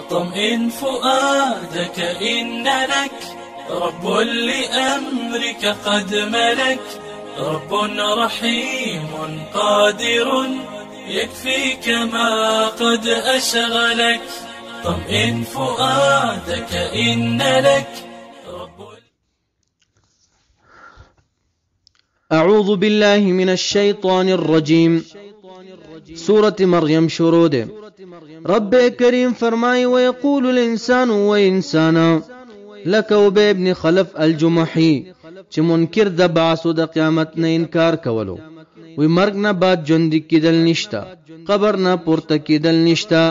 طمئن فؤادك إن لك رب لأمرك قد ملك، رب رحيم قادر يكفيك ما قد أشغلك. طمئن فؤادك إن لك رب. أعوذ بالله من الشيطان الرجيم. سورة مريم شروع ده. رب کریم فرمائی ويقول الانسان و انسانا لك ابي ابن خلف الجمحي چې منکر د بعث او د قیامت نه انکار کولو، وی مرګ نه بعد ژوند کېدل نشتا، قبر نه پورته کېدل نشتا.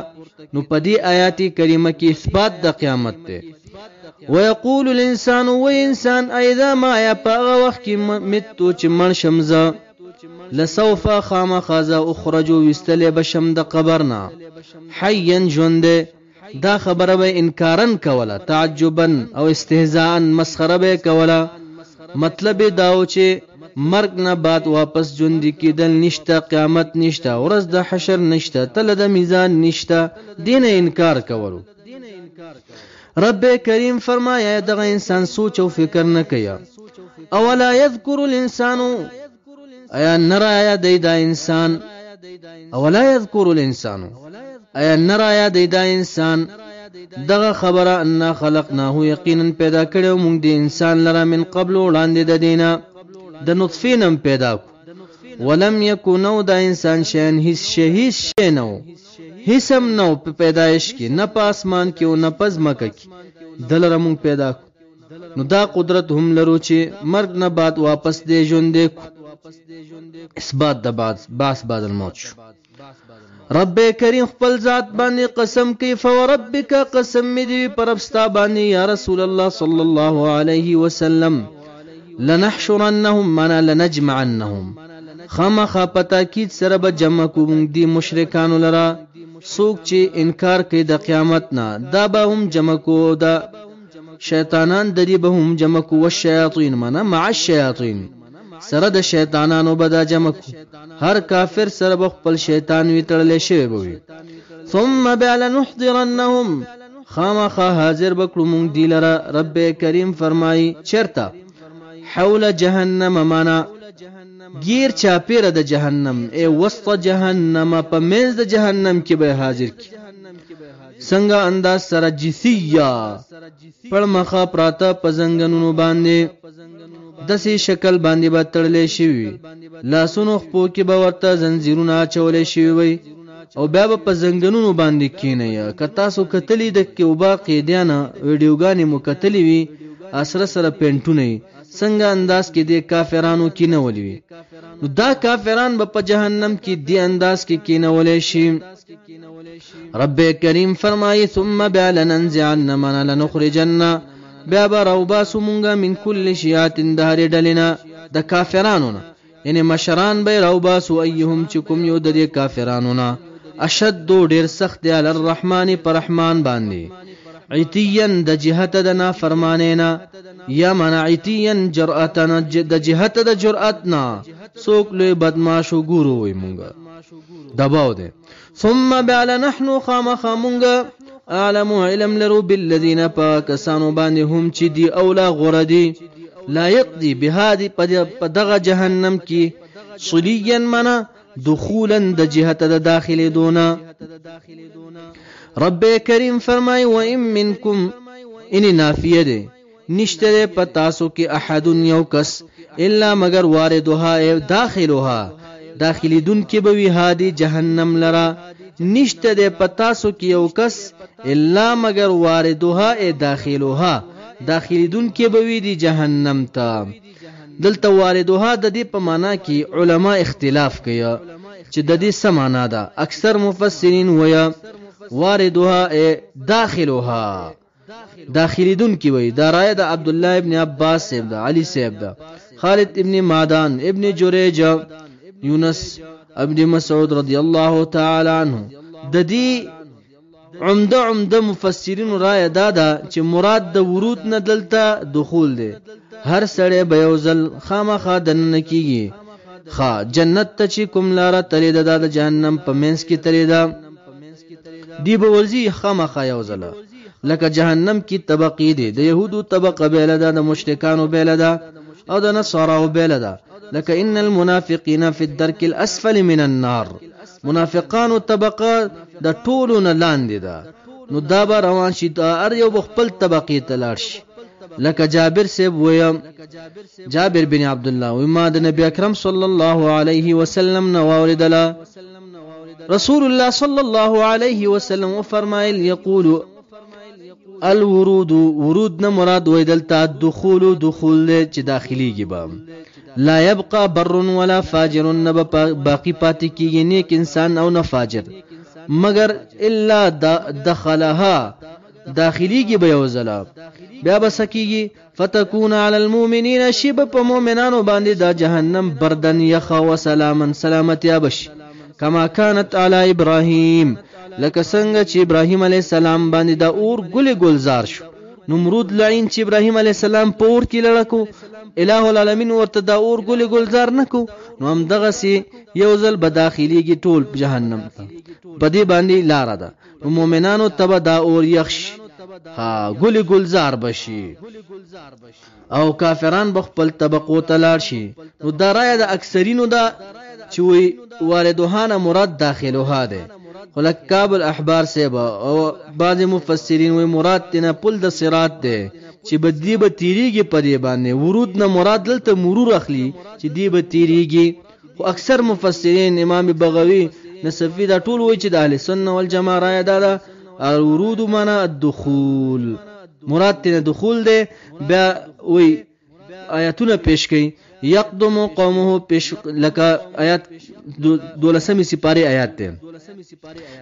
نو پدې آیاتی کریمه کې اثبات د قیامت ده. ويقول الانسان و انسان اذا ما یا پاغه وخت کې متو چې مړ شمزه لسوف خامخذا اخرجوا وستل بشم د قبرنا حيا ژوند. دا خبره به انکارن کوله، تعجبا او استهزاء مسخره به کوله. مطلب داو چې مرګ نه بعد واپس ژوند کېدل نشته، قیامت نشته، ورځ د حشر نشته، تل د میزان نشته، دین انکار کولو. رب کریم فرمایا دغه انسان سوچ او فکر نه کوي. اولا یذکر الانسان ایا نرایا دیدا انسان، اولا یذکر الانسان ایا نرایا دیدا انسان دغه خبره ان خلقناه یقینا پیدا کړو موږ د انسان لره من قبل وړاندې د دینه د نطفینم پیدا کو. ولم یکونو د انسان شین هیڅ شی نو، هیڅم نو په پیدایش کې، نه په اسمان کې او نه په ځمکه کې دلره موږ پیدا کو. نو دا قدرت هم لرو چې مرګ نه بعد واپس دې ژوند کو. اثبات د بعث بعد الموت شو. رب کریم خپل ذات باندې قسم کوي، فوربک قسم می دی پربستا باندې یا رسول الله صلی الله علیه وسلم لنحشرنهم منا لنجمعنهم خامخ پتا کید سره به جمع کوم دی مشرکان لرا. څوک چې انکار کوي د قیامت نه دا به هم جمع کو، دا شیطانان د دې به هم جمع کو، والشیاطین منا مع الشیاطین سره د شیطانانو به دا جمع کو. هر کافر سره به خپل شیطان وی تړلې شوی به. ثم بلنحضرنهم خامخ حاضر بکړو مونږ دی لره. رب کریم فرمای چرته حول جهنم مانا گیر چاپیره د جهنم، ای وسط جهنم په منځ د جهنم کې به حاضر کی. څنګه انداز سره جثیا پړمخه پراته په زنګنونو باندې دسي شکل باندې به تړلې شي، لاسونو خپو کې به ورته زنجیرونه چولې شي وي او بیا به په زنګنونو باندې کینې. که تاسو کتلې د کیوبا قیدیانه ویډیوګانې مو کتلې وي اسره سره پینټونه څنګه انداز کې د کافرانو کینولې وي، نو دا کافران به په جهنم کې دی انداز کې کینولې شي. رب کریم فرمایي ثم بلننزعن من لنخرجن بیا به راوباسو مونږه من کل شیعات د هرې ډلې د کافرانو نه، یعنی مشران به راوباسو ایهم چې کوم یو د دې کافرانو نه اشد ډیر سخت دی علی الرحمن پر رحمان باندې، عتیا د جهت د نافرمانینا، یا منعتیا جرأتنا د جهت د جرأتنا، څوک لوی بدمعشو ګورو وي مونږه دباو دی. ثم بعل نحنو خامخ مونږه اعلم علم لرو بالذین پاکسانو باندې هم چې دی اولا غردی لا یقضی بهادی په دغه جهنم کې صلیا منا دخولا د جهت د داخلي دونه. رب کریم فرمای و ان منکم ان نافیه ده نشته په تاسو کې احد یو کس الا مگر واردها داخلها داخلي دن کې به وی هادي جهنم لرا. نشته ده په تاسو کې یو کس الا مگر واردها داخلها داخلي دن کې به وی دی جهنم ته. دلته واردها د دې په معنا کې علما اختلاف کوي چې د دې څه معنا ده. اکثر مفسرین وایي واردها داخلها داخلي دن کې وایي. دا رائے د عبد الله ابن عباس صاحب ده، علي صاحب ده، خالد ابن معدان، ابن جریج، یونس ابن مسعود رضی الله تعالی عنه. د دې عمده مفسرین رائے دا ده چې مراد د ورود نه دلته دخول دی. هر سړی به یو ځل خامخا دننه کیږي. جنت ته چې کوم لاره تلې ده د جهنم په منځ کې تلې ده. دی به ورځي خامخا یو ځله لکه جهنم کې طبقې دي د يهودو طبقه بیل ده د مشرکانو بیل ده او د نصاراو بیل ده لکه ان المنافقین فی الدرک الاسفل من النار منافقانو طبقه د ټولو نه لاندې ده نو دا به روان شي هر یو خپل طبقې ته لاړ شي لکه جابر صاحب ویم جابر بن عبد الله وما د نبی اکرم صلی الله علیه وسلم نو اوریدل رسول الله صلی الله علیه وسلم فرمایل یقول الورود ورود نه مراد ویدل تا دخول چې داخليږي به لا يبقى بر ولا فاجر نب باقی پاتې کیږي نیک انسان او نه فاجر مگر الا دخلها داخليږي به یوزلا بیا بسکیږي فتكون على المؤمنين شب په مؤمنانو باندې دا جهنم بردن یخا وسلاما سلامتی بش کما كانت على ابراهيم لکه څنګه چې ابراهيم عليه السلام باندې دا اور ګل ګلزار شو نمرود لعین چې ابراهيم عليه السلام په اور کې لړکو الہ العالمین ورته دا اور ګل ګلزار نکو نو هم دغه سي یو ځل بداخليږي ټول جهنم ته په دې باندې لار ده مؤمنانو تبا دا اور یخش ها ګل گلزار بشي او کافران بخپل طبقو تلار شي نو دا رائے د اکثرینو دا چې وی والدوهانه مراد داخلوها ده ولکاب الاحبار سیبا او بعض مفسرین وی مراد تینا پل د صراط ده چې بدی به تیریږي په دې باندې ورود نه مراد دلته مرور اخلي چې دی به تیریږي خو اکثر مفسرین امام بغوی نصفی دا ټول وی چې د اهل سنت والجماعه رائے ده الورود معنا الدخول مراد تینا دخول ده بیا وی آیاتونه پیش کړي یقدم قومه پیش لکه آیات 12 سپاره آیات ده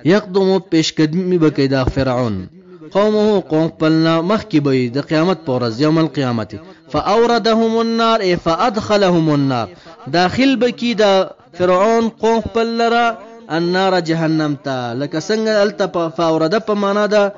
یقدم پیش قدمی بکې دا فرعون قومه قوم پلنا مخکی به د قیامت پر ورځ یوم القیامت فاوردهم النار فادخلهم النار داخل بکی دا فرعون قوم پلرا النار جهنم تا لکه څنګه الته فاورده په معنا دا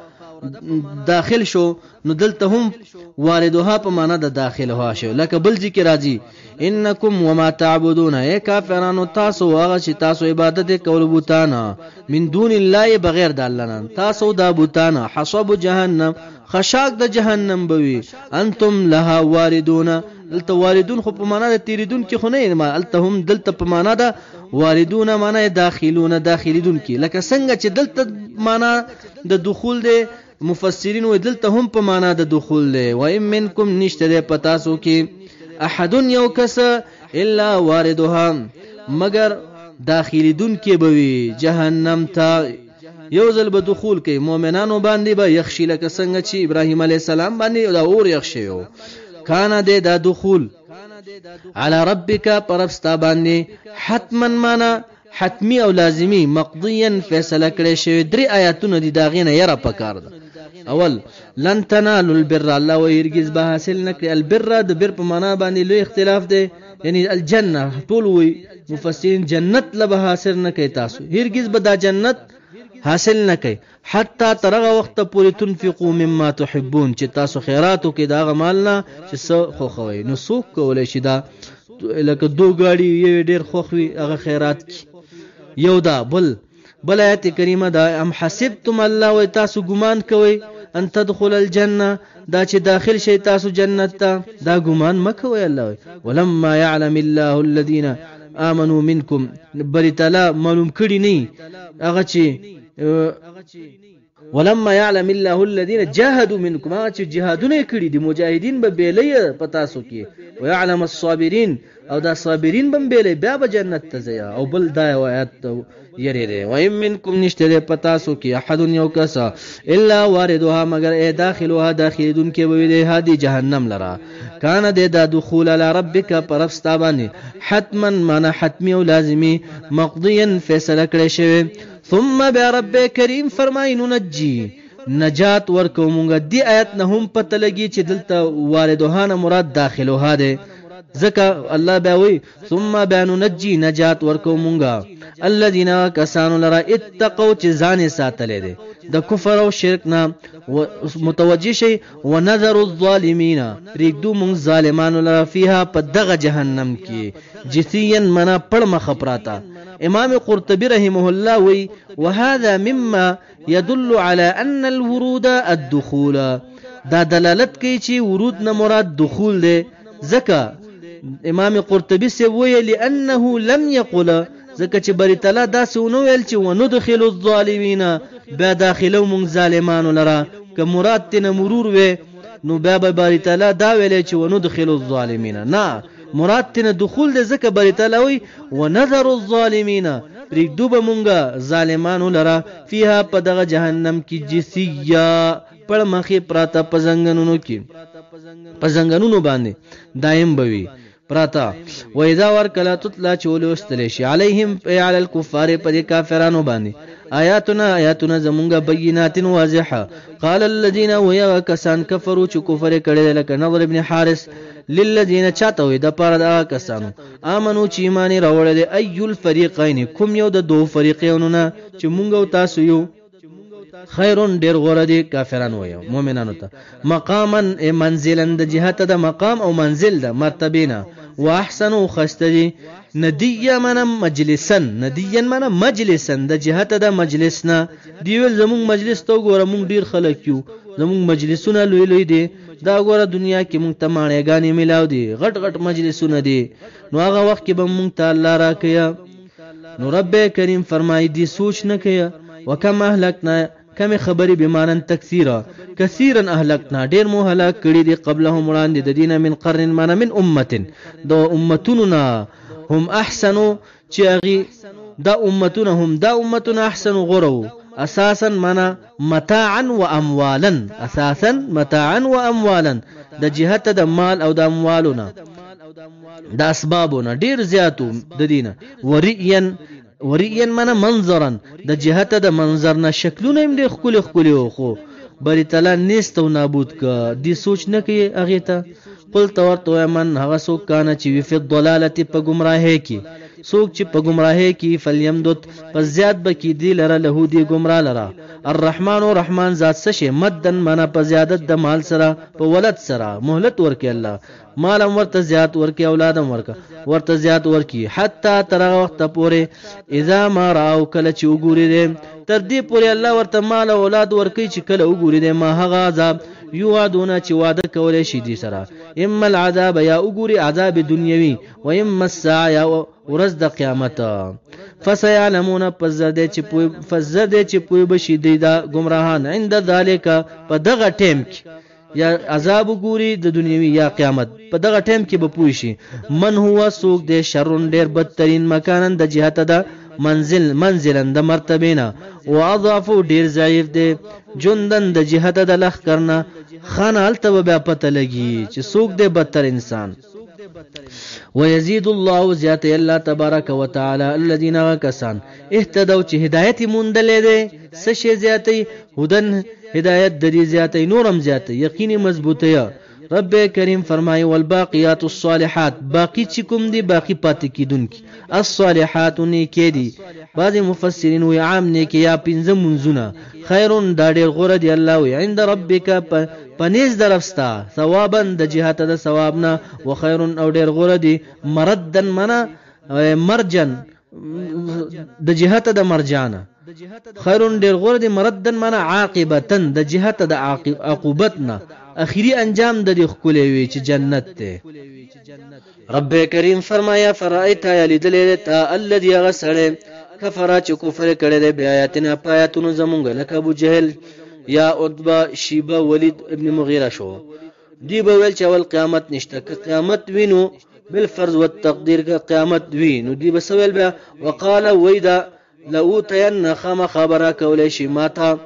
داخل شو نو دلته هم واردها په معنا د داخلها شو لکه بل ذکر راځي انکم وما تعبدون ای کافرانو تاسو هغه چې تاسو عبادت کول بوتانا من دون الله بغیر د الله نه تاسو دا بوتانا حسب جهنم خشاک د جهنم بوي انتم لها واردون دلته واردون خو په معنا د تیریدون کې خو نه ما دلته هم دلته په معنا د واردون معنا داخلون داخليدون کې لکه څنګه چې دلته معنا د دخول دی مفسرین و دلته هم په معنا د دخول دی و ان منکم نشته پتاسو کې احد یو کس الا واردها مگر داخليدون کې بوي جهنم ته یو ځل به دخول کوي مؤمنانو باندې به یخشي لکه څنګه چې ابراهيم عليه السلام باندې دا اور یخشيو کان دې دا دخول على ربک پرستا باندې حتما معنا حتمی او لازمی مقضیا فیصله کړي شوی درې آیاتونه دي دا غینه یره پکار ده اول لن تنالوا البر الله ويرجز به حاصل نکړي البر د بر په معنا باندې لوی اختلاف دی یعنی الجنه ټول وی مفسرین جنت لبه حاصل نکړي تاسو هرگز به دا جنت حاصل نکړي حتی ترغه وخت پورې تنفقوا مما تحبون چې تاسو خیراتو کې دا غمالنا چې څو خو خوي نو څوک کولای شي دا لکه دو غاړي یو ډیر خوخوي هغه خیرات یو دا بل آیت کریمه دا ام حسبتم الله و تاسو ګمان کوي ان تدخل الجنه دا چې داخل شي تاسو جنت ته دا ګمان مکوي الله ولما يعلم الله الذين امنوا منكم بل تعالی معلوم کړي نه هغه چې ولما يعلم الله الذين جاهدوا منكم هغه چې جهادونه کړي دي مجاهدین به بیلې پتا سو کې ويعلم الصابرين او دا صابرین بم بیلې بیا به جنت ته ځي او بل دا آیات یری و ایم منکم نشته پتا سو کې احد یو کسا الا واردها مگر ای داخلها داخلون کې وي دی هادي جهنم لرا کان د دخول علی ربک پرستا باندې حتما معنا حتمی او لازمی مقضیا فیصله کړی شوی ثم برب کریم فرماینو نجی نجات ورکو مونږه دی آیت نه هم پته لګي چې دلته واردوهانه مراد داخلوها ده ځکه الله باوي ثم بانو نجی نجات ورکو مونږه الذين كسانوا لرا اتقوا چې ځان ساتلې ده د کفر او شرک نه متوجي شي ونذر الظالمين ریګدو مونږ ظالمانو لرا فيها په دغه جهنم کې جثيا منا پړ مخ پراتا امام قرطبي رحمه الله وی وهذا مما يدل على ان الورود الدخول، دا دلالت کوي چې ورود نه مراد دخول دی. ځکه امام قرطبي سی وی لانه لم يقل، ځکه چې بری تعالی دا سونه ویل چې وندخل الظالمین، بیا داخلو مونږ ظالمانو لره. که مراد تنه مرور وي نو بیا به باری تعالی دا ویل چې وندخل الظالمین، نه مراد تنه دخول د ځکه باری تعالی وی ونذر الظالمین، پرېږدو به مونږه ظالمانو لره فيها په دغه جهنم کې جثیا، پړ مخې پراته په زنګنونو باندې دایم بوي پراتا. و اذا ورکلا تطلع چولوستل شي علیهم علی الكفار پر کافرانو باندې آیاتنا زمونږه بینات واضحه. قال الذين ويكسان كفروا چې کفر کړي لکه نظر ابن حارث للذين چاته وي د پاره د کسانو امنو چې ایمان راوړل اي الفريقين، کوم یو د دوه فریقونو نه چې مونږ او تاسو یو خیرون ډیر غوړه دي کافرانو وي مؤمنانو ته. مقاما منزلن د جهته د مقام او منزل د مرتبینا، واحسنوا خستدي ندیه من مجلسن، ندیه من مجلسن د جهته د مجلسنا. دیول زمون مجلس تو ګوره مونږ ډیر خلک یو، زمون مجلسونه لوی لوی دي، دا ګوره دنیا کې مونږ ته مانېګانی ملاو دي، غټ غټ مجلسونه دي. نو هغه وخت کې به مونږ ته الله راکیا. نو رب کریم فرمایي دی سوچ نه کیا. وکم اهلکنا، کم خبرې بمانن تکثیرا، کثیرا اهلکنا ډیر مو هلاک کړي دي قبلهم وړاندې د دینه من قرن معنا من امه، د امتوننا هم احسنوا چې هغه دا امتونه احسنوا غرو اساسا معنا متاعا و اموالا، اساسا متاعا و اموالا د جهته د مال او د اموالونه د اسبابونه ډیر زیاتو د دینه. ورئین معنا منظرا د جهته د منظر نه شکلونه هم ډیر خولي خو بری تعالی نیست او نابود کا. دی سوچ نه کوي هغه ته. قل تورتو من هغه سوک کانه چې وی فی الضلاله په گمراهی کې، سوک چې په گمراهی کې فلیمدد پس زیاد بکی دی لره له دی گمراه لره. الرحمن و رحمان ذات سشه مدن معنا په زیادت د مال سره په ولد سره مهلت ورکي الله، مالم ورته زیات ورکي اولادم ورته زیات ورکي حتی تر وخت پورې اذا ما راو کله چې وګوري دي تر دې پورې الله ورته مال او اولاد ورکي چې کله وګوري دي ما هغه عذاب یوعدون چې وعده کولې شي دي سره. اما العذاب یا وګوري عذاب دنیوي و اما الساعه یا ورځ د قیامت. فسيعلمون فزده چې پوي بشي دي دا گمراهان عند ذالک په دغه ټیم کې یا عذاب ګوري د دنیوي یا قیامت په دغه ټیم کې به پوي شي. من هو سوق د شرون ډیر بدترین مکانن د جهته د منزلن د مرتبینا، واضعف ډیر ضعیف دی جندن د جهته د لخ کرنا خان الته بیا پته لګي چې سوق د بدتر انسان. ويزيد الله زیات الله تبارک وتعالى الذين كسان اهتدوا چې هدایت مونډلې دي سشي زیاتې هدن هدایت د دې زیاتې نورم زیاتې یقیني مضبوطه. رب کریم فرمایي والباقیات الصالحات، باقی چې کوم دي باقی پاتې کیدونکي الصالحات نیکي دي. بعض مفسرین وی عام نیکي یا پنځه منځونه خیرون دا ډېر غوره دی الله وی عند ربک پنیز درفستا ثوابا د جهته د ثوابنا و خیرون او ډېر غوره دی مردن منا مرجن د جهته د مرجانه خیرون ډېر غوره دی مردن منا عاقبتن د جهته د عقوبتنا اخیری انجام د دې خولې وی چې جنت ته. رب کریم فرمایا فرایت یا لیدلې تا الذي غسل کفر چې کفر کړي د بیااتنا پایاتونو زمونږ لکه ابو جهل یا عتبہ شیبه ولید ابن مغیره شو. دی به ویل چې ول قیامت نشته، که قیامت وینو بالفرض والتقدير که قیامت وینو دی به سوال بیا وقال ویدا لو تین خام خبره کولې شي ماته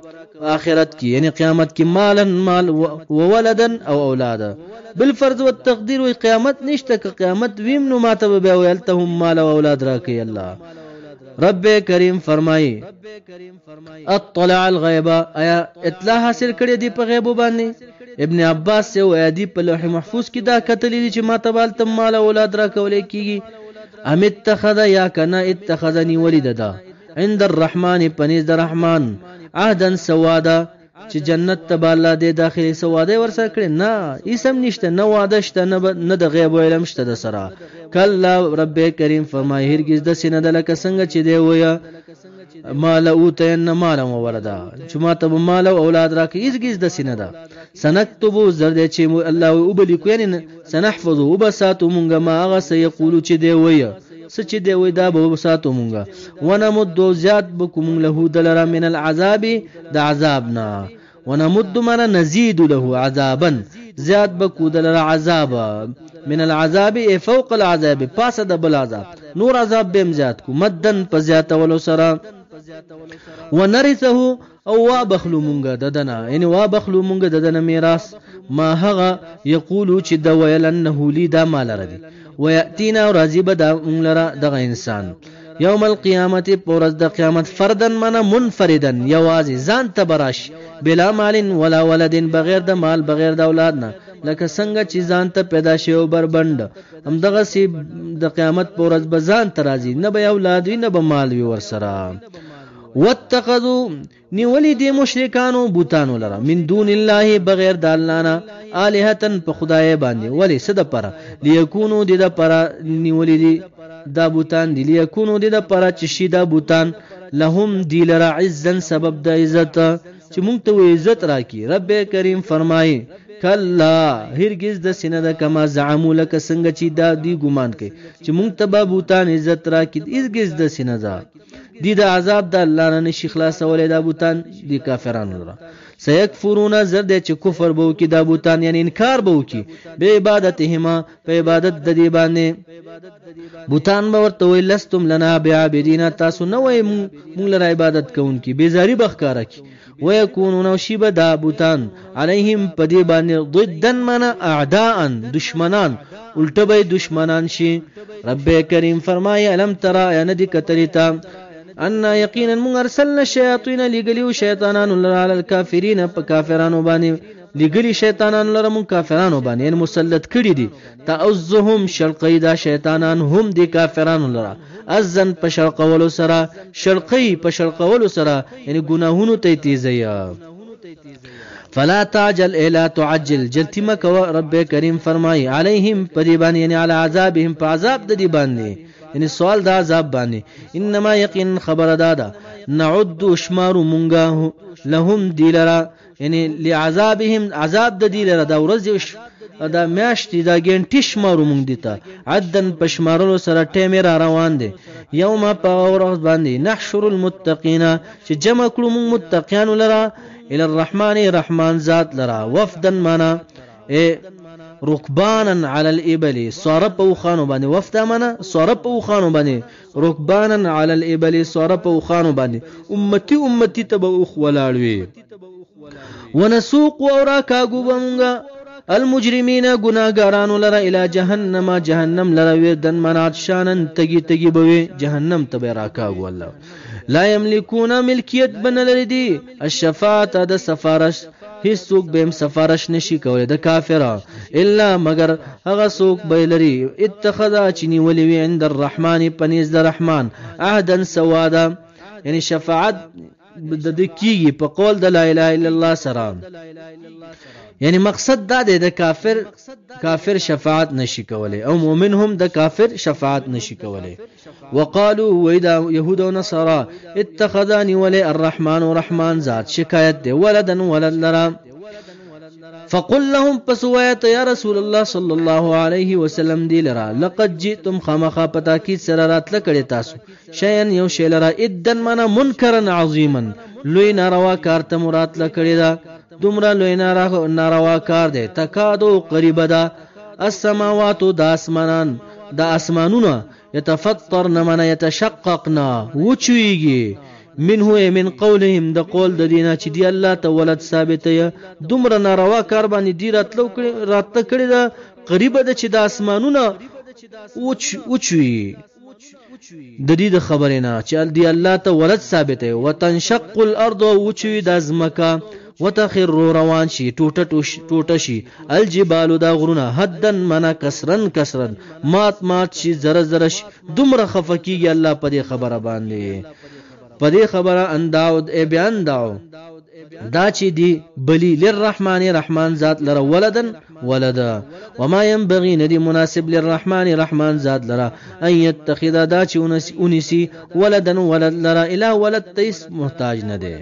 آخرت کی یعنی قیامت کی مال و ولدن او اولادا بالفرض والتقدير و قیامت نشته، که قیامت ویم نو ماته به ویلتهم مال او اولاد راکي الله. رب کریم فرمایي اطلع الغیب، آیا اطلاع حاصل کړی دی په غیب باندې؟ ابن عباس یو ادی په لوح محفوظ کې دا کتلې دي چې ماته بالتم مال اولاد را کولې کیږي. ام اتخذ یا کنا اتخذنی ولدا عند الرحمن پنیز در رحمان عهدا سوادا چې جنت ته به الله دې داخلي سو واده ورسره کړي نه اسم نشته نه واده شته نه د غیب علم شته د سره کله رب کریم فرمایي هرگز د سینه د لکه څنګه چې دی ویا مال اوتین مال وردا چې ما ته مال او اولاد راکې هرگز د سینه ده سنكتبو زرد چې الله وبلیکو یعنی سنحفظو وبساتو مونږه ما هغه سيقولو چې دی ویا سچ دی وای دا به وساتو مونږه ونمد زیات بكم له دلرا من العذاب د عذابنا ونمد من نزيد له عذابا زیات بكو دلرا عذاب من العذاب فوق العذاب پاس د بل عذاب نور عذاب بهم زیات کو مدن په زیات ولو سره ونرثه او وابخلو مونږه ددنه یعنی وابخلو مونږه ددنه میراث ما هغه یقولو چې د ویل انه لی دا مال ردی وياتينا راضي بدا لرا دغه انسان يوم القيامه پورز د قیامت فردن من منفردا یوازي ځان ته براش بلا مال ولا ولد بغیر د مال بغیر د اولاد نه لکه څنګه چې ځان ته پیدا شوی بربند هم دغه سی د قیامت پورز به ځان ته راضي نه به اولاد نه به مال وي ورسره واتخذوا نیولی دی مشرکانو بوتانو لرا من دون الله بغیر د الله نه الہتن په خدای باندې ولی صد پر لیکونو د پر نیولی دی دا بوتان دی لیکونو د پر چې شي دا بوتان لهم دی لرا عزن سبب د عزت چې مونږ ته عزت راکی رب کریم فرمایي کلا هرگز د سینه د کما زعموا لك څنګه چې دا دی ګمان کوي چې مونږ ته بوتان عزت راکی هرگز د سینه دا دی د عذاب د الله نه نشي خلاص ولې د بوتان دی کافرانو لره سيكفرون زرد چې کفر بو کی د بوتان یعنی انکار بو کی به عبادتهما په عبادت د دی باندې بوتان به ورته وي لستم لنا بعابدین تاسو نه وای مونږ لره عبادت کوونکی بیزاری بخکاره کی ويكونون شیبه د بوتان علیهم پدی باندې ضدن من اعداء دشمنان الټه به دشمنان شي رب کریم فرمایي الم ترى ان دي کتریتا ان یقینا من ارسلنا الشیاطین لګلیو شیطانان علی الکافرین په کافرانو باندې لګلی شیطانان لره من کافرانو باندې مسلط کړي دي تعذهم شرقیدا شیطانان هم دي کافرانو لره اذن په شرقولو سره شرقی په شرقولو سره یعنی ګناهونو ته تیزیا فلا تعجل الا تعجل جلتمک رب کریم فرمای علیهم پریبان یعنی علی عذابهم فعذاب د دی باندې یعنی سوال دا عذاب باندې انما یقین خبر دادا نعد شمار مونږه لهم دیلرا یعنی لعذابهم عذاب د دیلرا دا ورځ دا میاشتې دا ګنټې شمارو مونږ دیتا عدن پشمارلو سره ټیمر روان دي یوم په ورځ باندې نحشر المتقین چې جمع کړو مونږ متقین لرا الى الرحمن رحمان ذات لرا وفدا معنا ركبانا على الابل صرف او خانو باندې وفد معنا صرف او خانو باندې ركبانا على الابل صرف او خانو باندې امتی تبو خلاړوي ونسوق اوراکا ګوبنګا المجرمین گناهګارانو لره الى جهنم لره ودن منات شانن تگی بوي جهنم تبه راکاغو الله لا یملکون ملکیت بنلری الشفاعت د سفارش هیڅوک بهم سفارش نشي کولای د کافرا الا مگر هغه څوک بیلری اتخذا چنی ولوی عند الرحمن پنیز د رحمان عهدا سوادا یعنی شفاعت د کیږي په قول د لا اله الا الله سره یعنی مقصد دا دی د کافر شفاعت نشي کولای او مؤمن هم د کافر شفاعت نشي کولای وقالوا وإذا يهود ونصارى اتخذاني ولي الرحمن ورحمن ذات شکایت دی ولدن ولد لرا فقل لهم پسوایت یا رسول الله صلی الله علیه وسلم دی لرا لقد جئتم خامخا پتاکی سرات لکړی تاسو شیئا یو شی لرا ادن منا منکرا عظیما لوی ناروا کار ته مراد لکړی دا دومره لوی ناروا کار دی تکادو قریب ده السماوات د اسمانونو يتفطرن من يتشققنا وچويږي منه من قولهم د قول د دینه چې دی الله ته ولد ثابته دومره ناروا کار باندې دی راتله کړی دا قریب ده چې د اسمانونو وچوي د دې د خبرې نه چې دی الله ته ولد ثابته وتنشق الارض وچوي د ازمکا وتخر روان شي ټوټه شي الجبال دا غرونه حدن منا کسرن مات شي زره شي دومره خفقيږي الله په دې خبره باندې په دې خبره انداو ای بیان داو دا چې دی بلی للرحمن رحمان ذات لره ولدن ولدا وما ينبغي ندی مناسب للرحمن رحمان ذات لره ان يتخذ دا چې اونسی ولدن ولد لره اله ولد تیس محتاج نه دی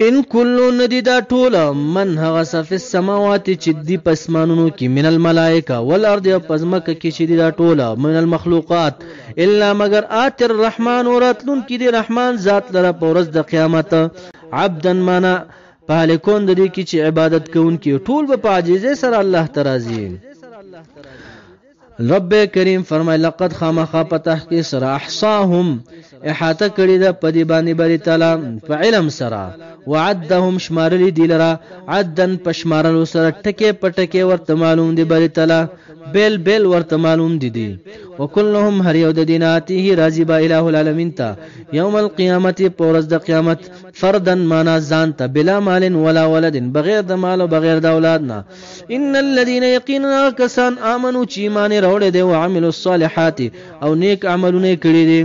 ان کلو ندی دا ټوله من هغه صف السماوات چې دی پسمانونو کې من الملائکه والارض پزمک کې چې دی دا ټوله من المخلوقات الا مگر آت الرحمن وراتلون کې دی رحمان ذات لره پورز د قیامت عبدا منا پالکون د دې کې چې عبادت کوونکی ټول په عاجزه سره الله ترازی رب کریم فرمای لقد خامخا په تحقیق سره احصاهم احاطه کړی ده په دې باندې بری تعالی په علم سره وعدهم شمارلی دی لرا عدن پشمارلو سره ټکه پټکه ورته معلوم دی بری تعالی بیل بیل ورته معلوم دي وکلهم هر یو د دیناته راضی با الہ العالمین تا یوم القیامت پورز د قیامت فردن معنا ځان ته بلا مال ولا ولد بغیر د مال او بغیر د اولاد نه ان الذين يقينون كسان امنوا چې ایمان راوړل دي او عملوا الصالحات او نیک عملونه کړی دي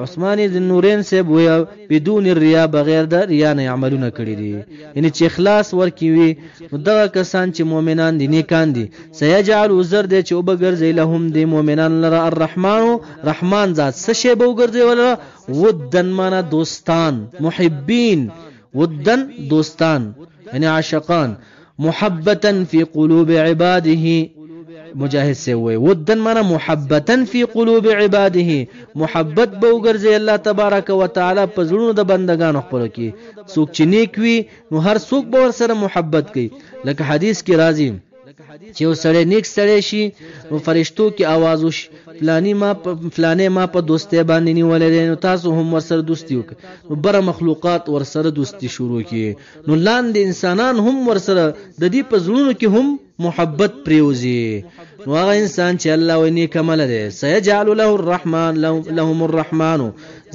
عثمان بن نورین سے بویا بدون الریا بغیر د ریا نه عملونه کړی دي یعنی چې اخلاص ورکوي دغه کسان چې مؤمنان دي نیکان دي سيجعل عذر دي چې وبګرځي لهم دي مؤمنان لره الرحمن رحمان ذات څه شی به وګرځي ولا ودن معنا دوستان محبین ودن دوستان یعنی عاشقان محبتا فی قلوب عباده مجاهد سے وای ودن معنا محبتا فی قلوب عباده محبت به وګرځي الله تبارک وتعالى په زړونو د بندگانو خپل کې څوک چې نیک وي نو هر څوک به ور سره محبت کوي لکه حدیث کې راځي چې وسړی نیک سړی شي نو فرشتو کې आवाज وشي فلانه ما په دوستۍ باندې نیولې نو تاسو هم ور سره دوستی وکړئ نو بر مخلوقات ور سره دوستی شروع کړي نو لاندې انسانان هم ور سره د دې په زړونو کې هم محبت پریوزي نو هغه انسان چې الله و نیک عمل دی سيجعل له الرحمن لهم الرحمن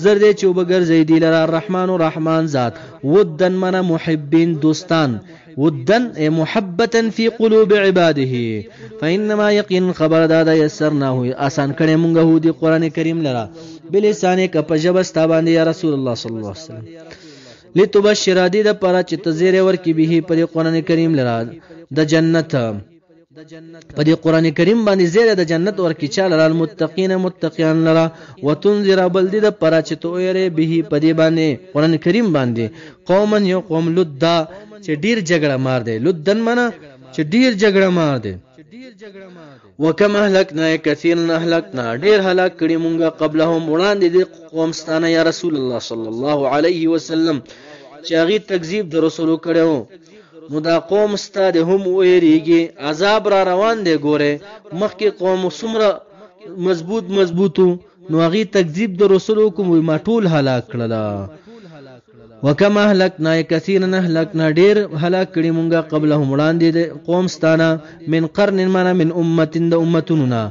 زر دې چې وبګرځي دی لره الرحمن رحمان ذات ودن من محبین دوستان ودن محبتا في قلوب عباده فانما يقين خبر دادا يسرناه آسان کړي مونږ هو دی قران کریم لرا بلسانه ک په جبستا باندې یا رسول الله صلی الله علیه وسلم لتبشر دې د پر چې تزیر ور کی به پر قران کریم لرا د جنت په دې قران کریم باندې زیره د جنت ورکی چاله المتقین متقیان لرا وتنذر بلد د پر چې تو یې به په دې باندې قران کریم باندې قومن یو قوم لدا چې ډیر جګړه مار دی لدن معنا چې ډیر جګړه مار دی وکم اهلکنا کثیرا اهلکنا ډیر هلاک کړي مونږه قبلهم وړاندې د قوم ستانه یا رسول الله صلی الله علیه وسلم چې هغه تکذیب د رسولو کړو نو دا قوم ستاره هم وېریږي عذاب را روان دی ګوره مخکې قوم سمره مضبوطو نو هغه تکذیب د رسولو کوم ما ټول هلاک کړل وکما اهلکنا کثیرا اهلکنا ډیر هلاک کړي مونږه قبلهم وړاندې د قوم ستانه من قرن معنا من امه د امتنا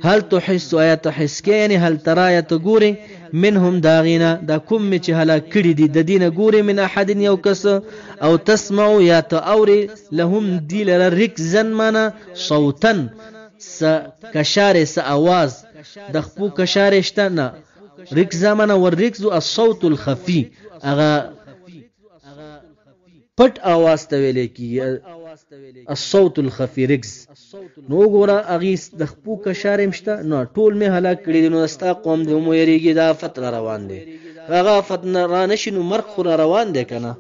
هل تحس آیات حس کې یعنی هل ترى تغوري منهم داغینا دا کوم چې هلاک کړي دي د دینه ګوري من احد یو کس او تسمع یا تاوري لهم دی لره رکزن معنا صوتن س کشاره س आवाज د خپو کشاره شته نه رکز معنا ور رکز الصوت الخفي اغه پټ आवाज ته ویل کی الصوت الخفي رکز نو ګوره اغه د خپو کشاره مشته نو ټول می هلاک کړي نو استا قوم د مو یریږي دا فتره روان دي هغه فتنه را نشي نو مرخ روان دي کنه